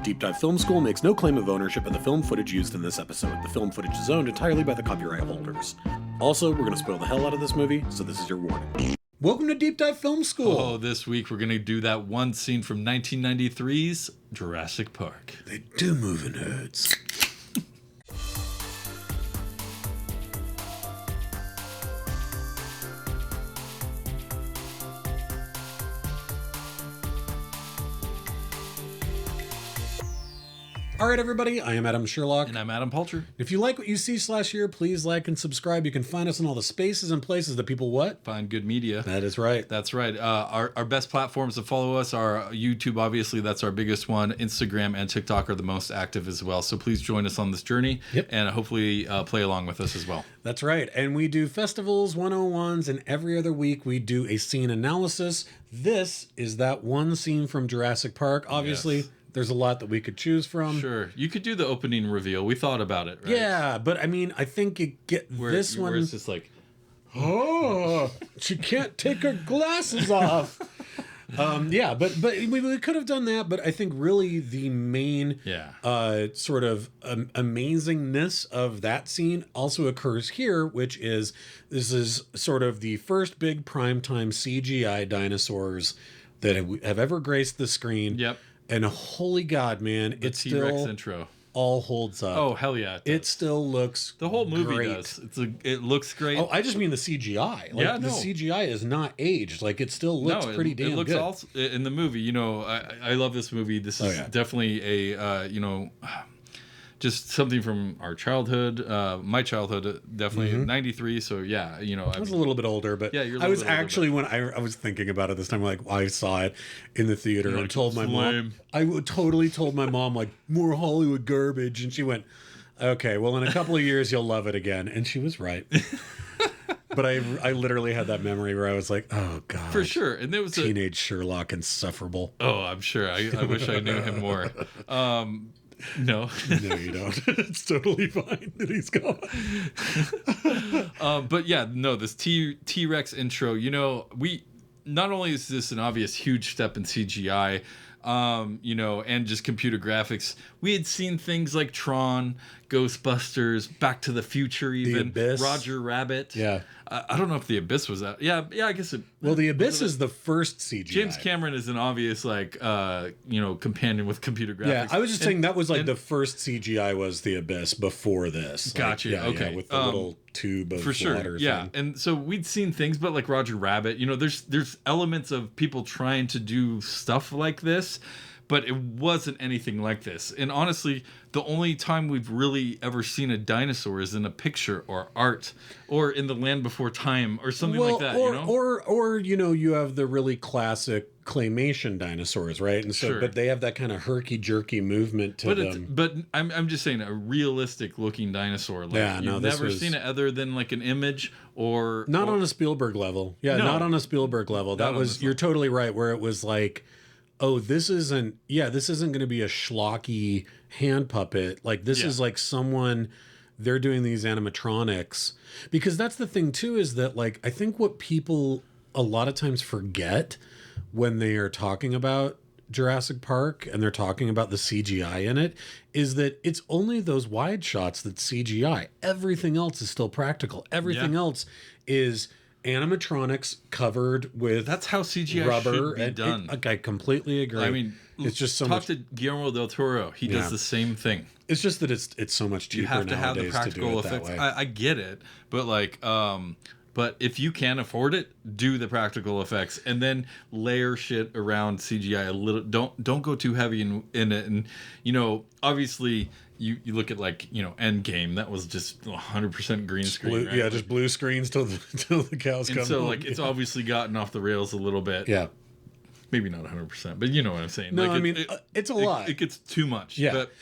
Deep Dive Film School makes no claim of ownership of the film footage used in this episode. The film footage is owned entirely by the copyright holders. Also, we're going to spoil the hell out of this movie, so this is your warning. Welcome to Deep Dive Film School. Oh, this week we're going to do that one scene from 1993's Jurassic Park. They do move in herds. All right, everybody, I am Adam Sherlock. And I'm Adam Palcher. If you like what you see /here, please like and subscribe. You can find us in all the spaces and places that people what? Find good media. That is right. That's right. Our best platforms to follow us are YouTube, obviously, that's our biggest one. Instagram and TikTok are the most active as well. So please join us on this journey and hopefully play along with us as well. That's right. And we do festivals, 101s, and every other week we do a scene analysis. This is that one scene from Jurassic Park. Obviously, yes. There's a lot that we could choose from. Sure. You could do the opening reveal. We thought about it, right? Yeah, but I mean, I think you get this one. Where it's just like, oh, she can't take her glasses off. Yeah, but we could have done that. But I think really the main sort of amazingness of that scene also occurs here, which is this is sort of the first big primetime CGI dinosaurs that have ever graced the screen. Yep. And holy God, man, the T-Rex intro all holds up. Oh, hell yeah. It still looks The whole movie great. does. It looks great. Oh, I just mean the CGI. Like, the CGI is not aged. Like, it still looks pretty damn good. It looks good. Also, in the movie, you know, I love this movie. This is definitely a, just something from our childhood, my childhood, definitely 93. So yeah, you know, I was a little bit older, but I was actually when I was thinking about it this time, like I saw it in the theater and told my mom. I totally told my mom like more Hollywood garbage, and she went, "Okay, well, in a couple of years you'll love it again," and she was right. But I literally had that memory where I was like, oh God. For sure. And there was teenage Sherlock, insufferable. Oh, I'm sure. I wish I knew him more. No. No, you don't. It's totally fine that he's gone. But yeah, no, this T-Rex intro, you know, not only is this an obvious huge step in CGI, you know, and just computer graphics, we had seen things like Tron, Ghostbusters, Back to the Future, even The Abyss. Roger Rabbit. Yeah. I don't know if The Abyss was that. Yeah, I guess it. Well, The Abyss is the first CGI. James Cameron is an obvious, like, companion with computer graphics. Yeah, I was just saying that was like the first CGI was The Abyss before this. Gotcha. Like, okay. Yeah, with the little tube of for sure. water Yeah, thing. and so we'd seen things, but like Roger Rabbit, you know, there's elements of people trying to do stuff like this, but it wasn't anything like this. And honestly, the only time we've really ever seen a dinosaur is in a picture or art or in The Land Before Time or something like that. Or you know, you have the really classic claymation dinosaurs, right? And so, but they have that kind of herky jerky movement to them. But I'm just saying a realistic looking dinosaur. Like, you've never seen it other than like an image or not on a Spielberg level. Yeah, not on a Spielberg level. That was you're totally right. Where it was like, oh, this isn't going to be a schlocky hand puppet. Like this is like someone, they're doing these animatronics. Because that's the thing too, is that like, I think what people a lot of times forget when they are talking about Jurassic Park and they're talking about the CGI in it is that it's only those wide shots that's CGI. Everything else is still practical. Everything else is animatronics covered with that's how CGI rubber should be done. I completely agree. I mean, it's just so talk much. To Guillermo del Toro. He does the same thing. It's just that it's so much cheaper you have to have the nowadays practical to do it effects. that way. I get it, but like, but if you can afford it, do the practical effects and then layer shit around CGI a little. Don't go too heavy in it. And you know, obviously, you look at like, you know, Endgame. That was just 100% green screen. Right? Yeah, just blue screens till the cows come. And so like it's obviously gotten off the rails a little bit. Yeah. Maybe not 100%, but you know what I'm saying. No, like I mean, it's a lot. It gets too much. Yeah. But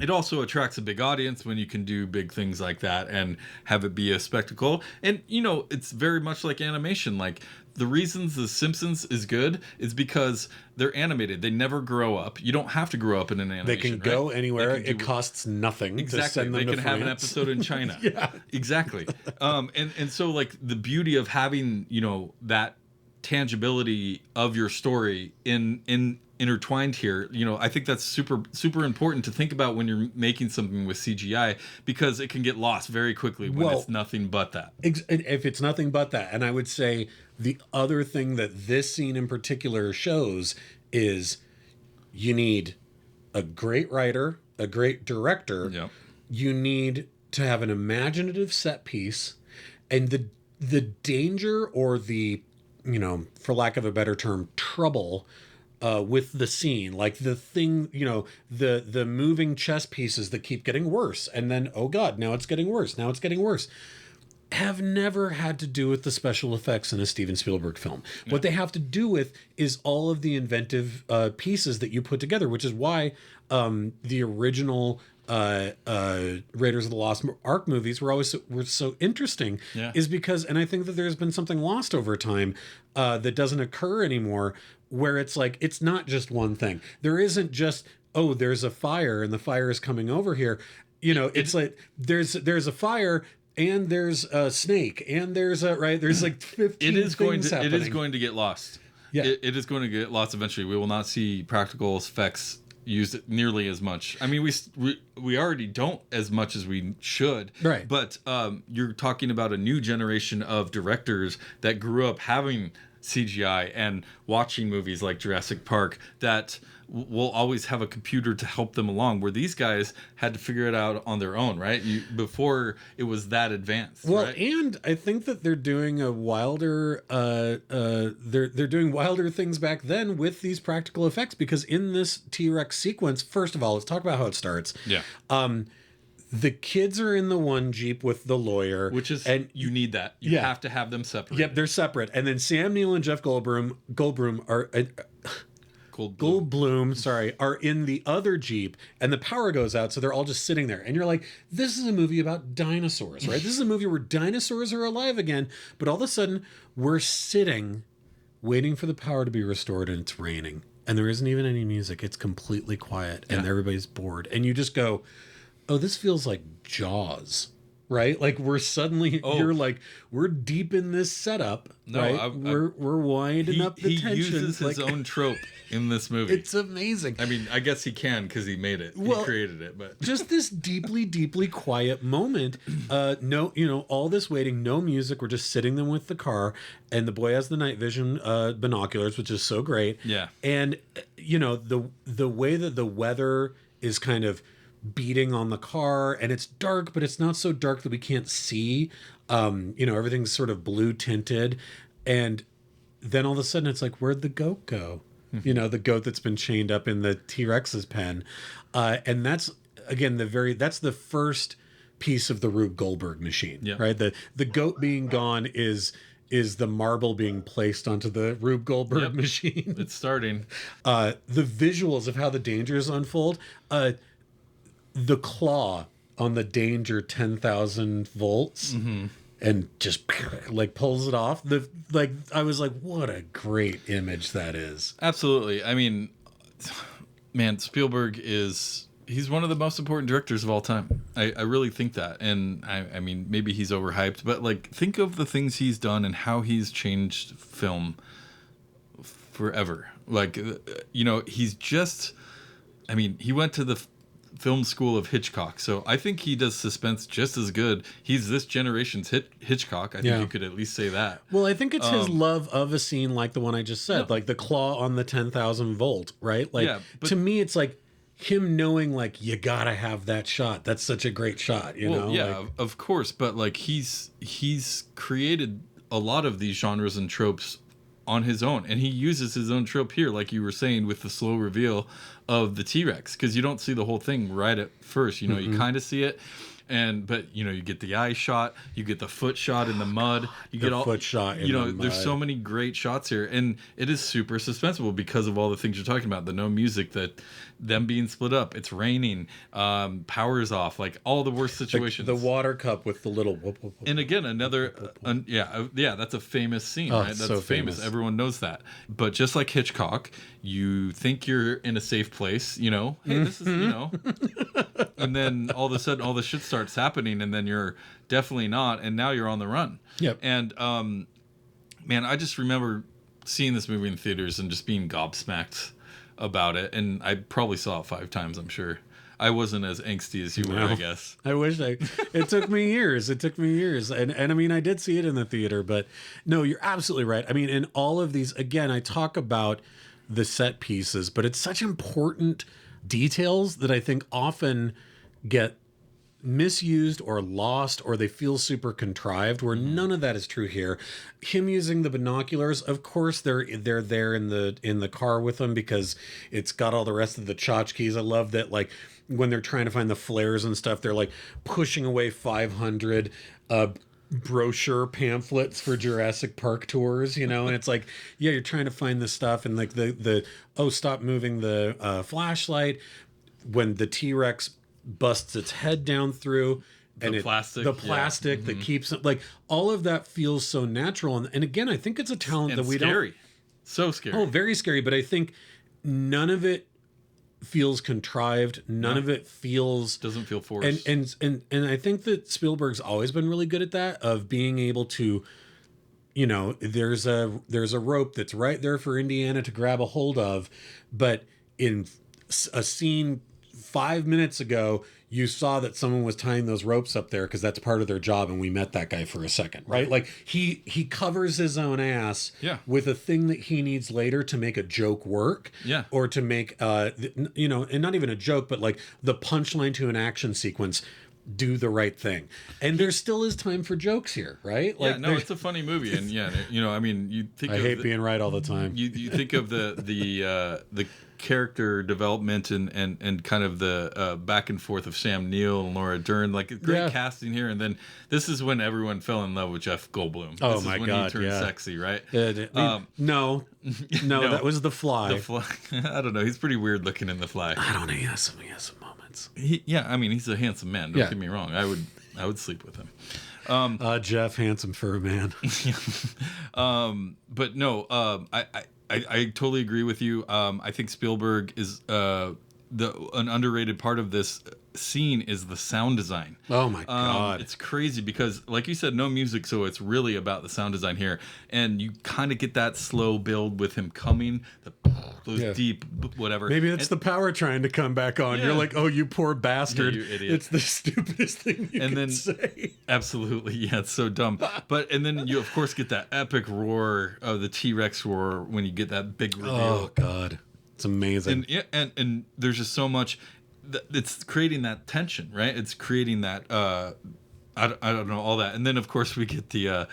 it also attracts a big audience when you can do big things like that and have it be a spectacle. And, you know, it's very much like animation. Like, the reasons The Simpsons is good is because they're animated. They never grow up. You don't have to grow up in an animation. They can go anywhere. It costs nothing to send them to France. They can have an episode in China. Yeah. Exactly. And so, like, the beauty of having, you know, that tangibility of your story in intertwined here. You know, I think that's super important to think about when you're making something with CGI, because it can get lost very quickly when it's nothing but that. If it's nothing but that. And I would say the other thing that this scene in particular shows is you need a great writer, a great director. Yep. You need to have an imaginative set piece, and the danger, or the, you know, for lack of a better term, trouble with the scene, like the thing, you know, the moving chess pieces that keep getting worse, and then, oh God, now it's getting worse, have never had to do with the special effects in a Steven Spielberg film. No. What they have to do with is all of the inventive pieces that you put together, which is why the original Raiders of the Lost Ark movies were so interesting. Yeah. Is because, and I think that there's been something lost over time that doesn't occur anymore, where it's like, it's not just one thing. There isn't just, oh, there's a fire and the fire is coming over here. You know, it's like there's a fire, and there's a snake, and there's like 15 things happening. It is going to get lost. Yeah. It is going to get lost eventually. We will not see practical effects used nearly as much. I mean, we already don't as much as we should. Right. But you're talking about a new generation of directors that grew up having CGI and watching movies like Jurassic Park that will always have a computer to help them along, where these guys had to figure it out on their own, right? Before it was that advanced. Well, right? And I think that they're doing a wilder they're doing wilder things back then with these practical effects, because in this T-Rex sequence, first of all, let's talk about how it starts. Yeah. The kids are in the one Jeep with the lawyer. Which is, and you need that. You have to have them separate. Yep, they're separate. And then Sam Neill and Jeff Goldblum are... Goldblum, sorry, are in the other Jeep, and the power goes out, so they're all just sitting there. And you're like, this is a movie about dinosaurs, right? This is a movie where dinosaurs are alive again, but all of a sudden, we're sitting, waiting for the power to be restored, and it's raining. And there isn't even any music. It's completely quiet, and everybody's bored. And you just go, oh, this feels like Jaws. Right, like we're suddenly you're like, we're deep in this setup. No, right? We're winding up the tension. He uses his own trope in this movie. It's amazing. I mean, I guess he can because he made it. Well, he created it, but just this deeply quiet moment. No, you know, all this waiting, no music. We're just sitting them with the car, and the boy has the night vision binoculars, which is so great. Yeah, and you know the way that the weather is kind of beating on the car, and it's dark, but it's not so dark that we can't see. You know, everything's sort of blue tinted, and then all of a sudden it's like, where'd the goat go? You know, the goat that's been chained up in the T-Rex's pen. And that's, again, that's the first piece of the Rube Goldberg machine, right? The goat being gone is the marble being placed onto the Rube Goldberg machine. It's starting. The visuals of how the dangers unfold, the claw on the Danger 10,000 volts and just like pulls it off. I was like, what a great image that is. Absolutely. I mean, man, Spielberg he's one of the most important directors of all time. I really think that. And I mean, maybe he's overhyped, but like, think of the things he's done and how he's changed film forever. Like, you know, he went to the film school of Hitchcock, so I think he does suspense just as good. He's this generation's Hitchcock. I think you could at least say that. Well, I think it's his love of a scene like the one I just said, like the claw on the 10,000 volt, right? Like, to me, it's like him knowing, like, you gotta have that shot. That's such a great shot, you know? Yeah, like, of course, but like he's created a lot of these genres and tropes on his own, and he uses his own trope here, like you were saying, with the slow reveal of the T-Rex, because you don't see the whole thing right at first. You know, you kind of see it, but you know, you get the eye shot, you get the foot shot in the mud, you get all foot shot in the mud. There's so many great shots here, and it is super suspenseful because of all the things you're talking about. The no music, that them being split up, it's raining, power's off, like all the worst situations. The water cup with the little whoop, whoop, whoop, and again, another that's a famous scene, right? That's so famous. Everyone knows that. But just like Hitchcock, you think you're in a safe place, you know, hey, this is, you know, and then all of a sudden all the shit starts happening, and then you're definitely not, and now you're on the run. Yep. And man, I just remember seeing this movie in theaters and just being gobsmacked about it, and I probably saw it 5 times. I'm sure I wasn't as angsty as you were. I guess I wish it took me years. It took me years, and I mean, I did see it in the theater, but no, you're absolutely right. I mean, in all of these, again, I talk about the set pieces, but it's such important details that I think often get misused or lost, or they feel super contrived, where none of that is true here. Him using the binoculars, of course they're there in the car with him because it's got all the rest of the tchotchkes. I love that, like when they're trying to find the flares and stuff, they're like pushing away 500 brochure pamphlets for Jurassic Park tours, you know, and it's like, yeah, you're trying to find this stuff, and like the stop moving the flashlight when the T-Rex busts its head down through, and the plastic that keeps it, like all of that feels so natural, and again, I think it's a talent that we scary. don't. So scary. Oh, very scary, but I think none of it feels contrived. None of it doesn't feel forced. And I think that Spielberg's always been really good at that, of being able to, you know, there's a rope that's right there for Indiana to grab a hold of, but in a scene 5 minutes ago, you saw that someone was tying those ropes up there because that's part of their job, and we met that guy for a second, right? Like he covers his own ass with a thing that he needs later to make a joke work, or to make you know, and not even a joke, but like the punchline to an action sequence do the right thing. And there still is time for jokes here, right? Like, it's a funny movie, and you know, I mean, you think I hate being right all the time. You think of the character development and kind of the back and forth of Sam Neill and Laura Dern, like great casting here, and then this is when everyone fell in love with Jeff Goldblum. Oh this my is when God, he turned sexy, right? No, that was The Fly. The Fly. I don't know. He's pretty weird looking in The Fly. I don't know. He has some moments. I mean, he's a handsome man. Don't get me wrong. I would sleep with him. Jeff, handsome for a man. But no, I totally agree with you. I think Spielberg is an underrated part of this scene is the sound design. Oh my God. It's crazy because, like you said, no music, so it's really about the sound design here. And you kind of get that slow build with him coming, those deep whatever. Maybe it's the power trying to come back on. You're like, oh, you poor bastard. You idiot. It's the stupidest thing you can say. Absolutely. Yeah, it's so dumb. And then you, of course, get that epic roar of the T-Rex roar when you get that big reveal. Oh, God. It's amazing. And there's just so much. It's creating that tension, right? It's creating that I don't know, all that, and then of course we get the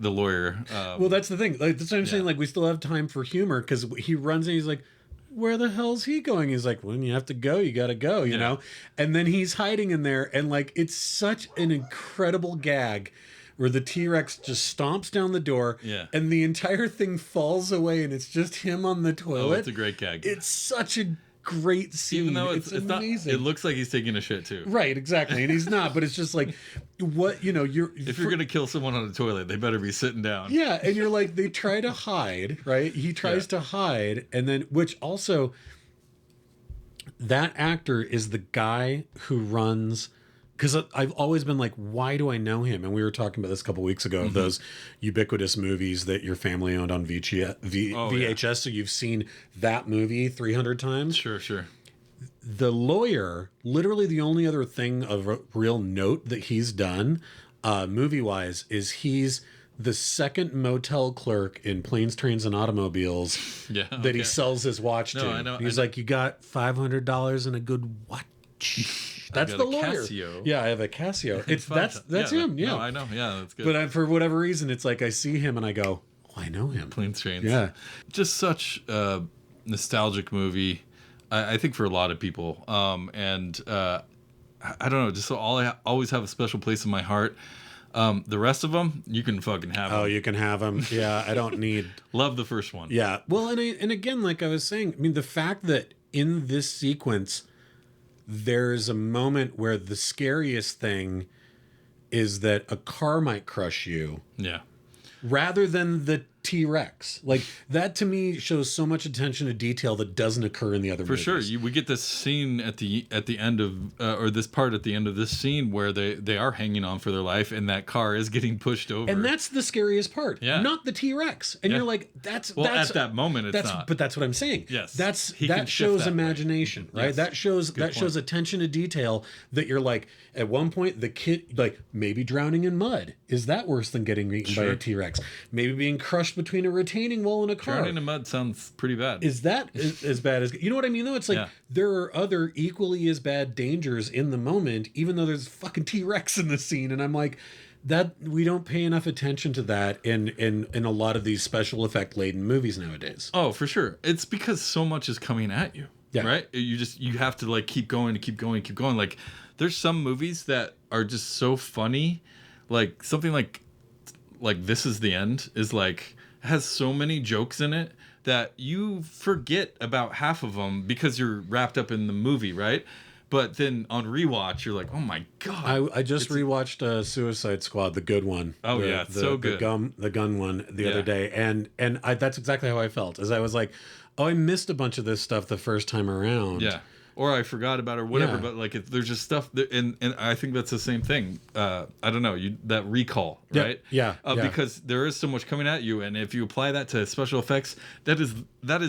lawyer. Well, that's the thing. Like that's what I'm saying. Like we still have time for humor because he runs and he's like, "Where the hell's he going?" He's like, "When you have to go, you got to go," you know. And then he's hiding in there, and like it's such an incredible gag where the T-Rex just stomps down the door, and the entire thing falls away, and it's just him on the toilet. Oh, it's a great gag. It's such a great scene. Even though it's amazing. Not, it looks like he's taking a shit too. Right, exactly. And he's not, but it's just like what, you know, if you're gonna kill someone on a toilet, they better be sitting down. Yeah, and you're like, they try to hide, right? He tries to hide, and then which also that actor is the guy who runs, because I've always been like, why do I know him? And we were talking about this a couple weeks ago, of those ubiquitous movies that your family owned on VHS. So you've seen that movie 300 times. Sure. The lawyer, literally the only other thing of real note that he's done movie-wise is he's the second motel clerk in Planes, Trains, and Automobiles that he sells his watch to. I know, he's like, you got $500 and a good watch. That's the lawyer. Casio. Yeah, I have a Casio. That's him. Yeah, no, I know. Yeah, that's good. But for whatever reason, it's like I see him and I go, oh, I know him. Planes, Trains. Yeah, just such a nostalgic movie. I think for a lot of people. And I don't know. Just so I always have a special place in my heart. The rest of them, you can fucking have them. Oh, you can have them. Yeah, I don't need. Love the first one. Yeah. Well, and again, like I was saying, I mean, the fact that in this sequence, there's a moment where the scariest thing is that a car might crush you. Yeah. Rather than the T-Rex. Like that to me shows so much attention to detail that doesn't occur in the other movies. For sure. We get this scene at the end of or this part at the end of this scene where they are hanging on for their life and that car is getting pushed over. And that's the scariest part. Yeah. Not the T-Rex. And you're like, that's at that moment it's not. But that's what I'm saying. Yes. That shows imagination, right? Yes. That shows attention to detail that you're like, at one point the kid like maybe drowning in mud. Is that worse than getting eaten by a T-Rex? Maybe being crushed between a retaining wall and a car. Drowning in mud sounds pretty bad. Is that as bad as... You know what I mean, though? It's like there are other equally as bad dangers in the moment, even though there's fucking T-Rex in the scene. And I'm like, that we don't pay enough attention to that in a lot of these special effect laden movies nowadays. Oh, for sure. It's because so much is coming at you. Yeah. Right? You have to like keep going. Like there's some movies that are just so funny. Like something like This Is the End is like has so many jokes in it that you forget about half of them because you're wrapped up in the movie, right? But then on rewatch, you're like, oh my god! I just rewatched Suicide Squad, the good one. Oh it's so good. The gun one the other day, and that's exactly how I felt. As I was like, oh, I missed a bunch of this stuff the first time around. Yeah. Or I forgot about it or whatever, but like there's just stuff that, and I think that's the same thing. I don't know, that recall, right? Yeah. Because there is so much coming at you, and if you apply that to special effects, that is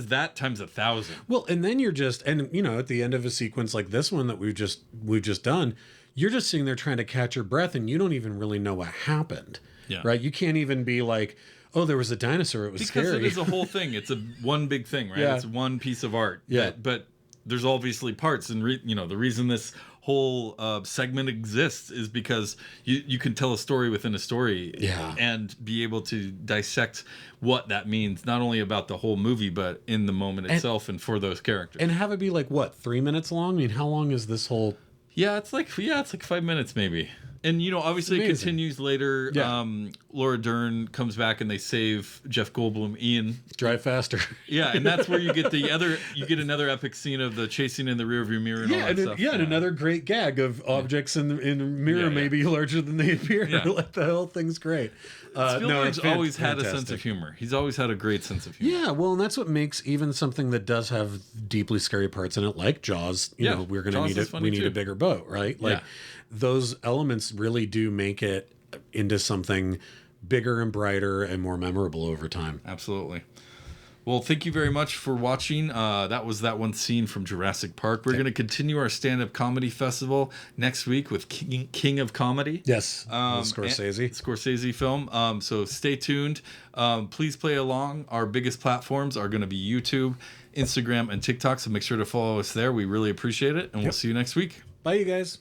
that times 1,000. Well, and then you're just, and you know, at the end of a sequence like this one that we've just done, you're just sitting there trying to catch your breath, and you don't even really know what happened. Yeah. Right? You can't even be like, oh, there was a dinosaur. It was because scary. It is a whole thing. It's one big thing, right? Yeah. It's one piece of art. Yeah. But there's obviously parts, and the reason this whole segment exists is because you can tell a story within a story, and be able to dissect what that means, not only about the whole movie, but in the moment itself and for those characters. And have it be like what, 3 minutes long? I mean, how long is this whole? Yeah, it's like 5 minutes maybe. And, obviously it continues later. Yeah. Laura Dern comes back and they save Jeff Goldblum, Ian. Drive faster. Yeah, and that's where you get another epic scene of the chasing in the rearview mirror and all that stuff. Yeah, and another great gag of objects in the mirror maybe larger than they appear. Yeah. Like the whole thing's great. Spielberg's always had a sense of humor. He's always had a great sense of humor. Yeah, well, and that's what makes even something that does have deeply scary parts in it, like Jaws. We're going to need it. We need a bigger boat, right? Like those elements really do make it into something bigger and brighter and more memorable over time. Absolutely. Well, thank you very much for watching. That was that one scene from Jurassic Park. We're going to continue our stand-up comedy festival next week with King of Comedy. Yes, Scorsese film. So stay tuned. Please play along. Our biggest platforms are going to be YouTube, Instagram, and TikTok. So make sure to follow us there. We really appreciate it, and we'll see you next week. Bye, you guys.